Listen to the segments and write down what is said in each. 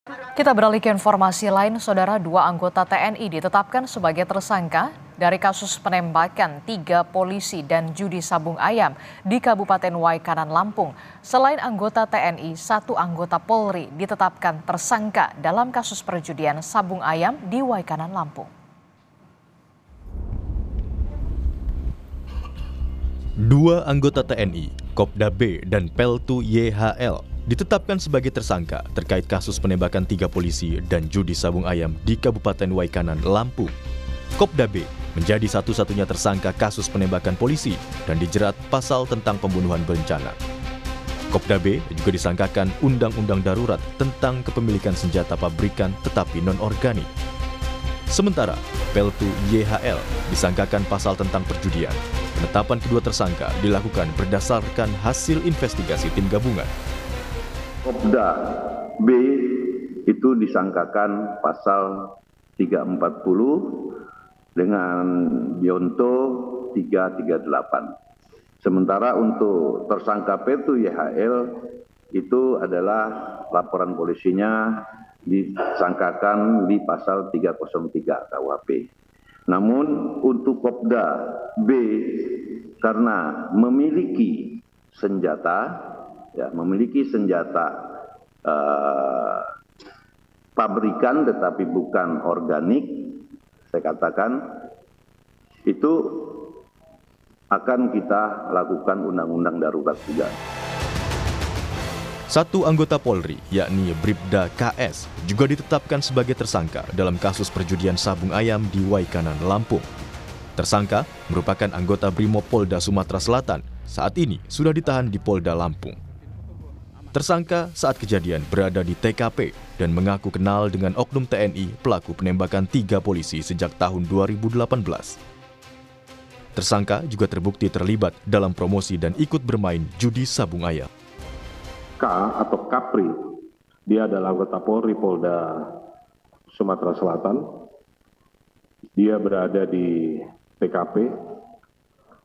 Kita beralih ke informasi lain, Saudara. Dua anggota TNI ditetapkan sebagai tersangka dari kasus penembakan 3 polisi dan judi sabung ayam di Kabupaten Waikanan, Lampung. Selain anggota TNI, 1 anggota Polri ditetapkan tersangka dalam kasus perjudian sabung ayam di Waikanan, Lampung. Dua anggota TNI, Kopda B dan Peltu YHL, ditetapkan sebagai tersangka terkait kasus penembakan 3 polisi dan judi sabung ayam di Kabupaten Waikanan, Lampung. Kopda B menjadi satu-satunya tersangka kasus penembakan polisi dan dijerat pasal tentang pembunuhan berencana. Kopda B juga disangkakan Undang-Undang Darurat tentang kepemilikan senjata pabrikan tetapi non-organik. Sementara Peltu YHL disangkakan pasal tentang perjudian. Penetapan kedua tersangka dilakukan berdasarkan hasil investigasi tim gabungan. Kopda B itu disangkakan pasal 340 dengan Bionto 338. Sementara untuk tersangka Peltu YHL itu adalah laporan polisinya disangkakan di pasal 303 KUHP. Namun untuk Kopda B karena memiliki senjata pabrikan tetapi bukan organik, saya katakan itu akan kita lakukan undang-undang darurat juga. 1 anggota Polri, yakni Bribda KS, juga ditetapkan sebagai tersangka dalam kasus perjudian sabung ayam di Waikanan, Lampung. Tersangka merupakan anggota Brimob Polda Sumatera Selatan, saat ini sudah ditahan di Polda Lampung. Tersangka saat kejadian berada di TKP dan mengaku kenal dengan oknum TNI pelaku penembakan 3 polisi sejak tahun 2018. Tersangka juga terbukti terlibat dalam promosi dan ikut bermain judi sabung ayam. K atau Kapri, dia adalah anggota Polri Polda Sumatera Selatan. Dia berada di TKP,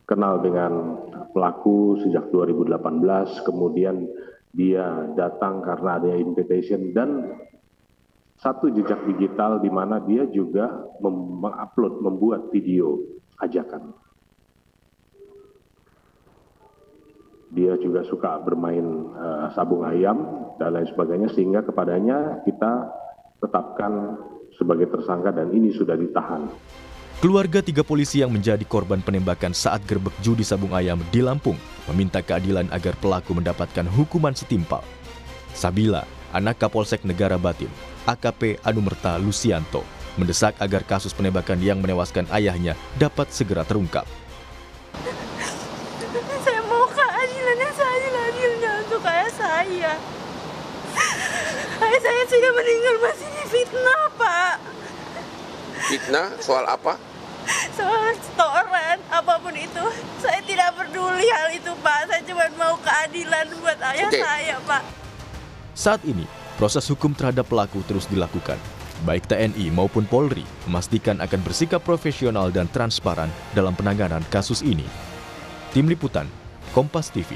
kenal dengan pelaku sejak 2018, kemudian dia datang karena ada invitation dan satu jejak digital di mana dia juga membuat video ajakan. Dia juga suka bermain sabung ayam dan lain sebagainya, sehingga kepadanya kita tetapkan sebagai tersangka dan ini sudah ditahan. Keluarga 3 polisi yang menjadi korban penembakan saat gerbek judi sabung ayam di Lampung meminta keadilan agar pelaku mendapatkan hukuman setimpal. Sabila, anak Kapolsek Negara Batin, AKP Anumerta Lucianto, mendesak agar kasus penembakan yang menewaskan ayahnya dapat segera terungkap. Saya mau keadilan yang seadil-adilnya untuk ayah saya. Ayah saya sudah meninggal, masih difitnah, Pak. Fitnah soal apa? Soal setoran, apapun itu. Saya tidak peduli hal itu, Pak. Saya cuma mau keadilan buat ayah saya, Pak. Saat ini, proses hukum terhadap pelaku terus dilakukan. Baik TNI maupun Polri memastikan akan bersikap profesional dan transparan dalam penanganan kasus ini. Tim Liputan, Kompas TV.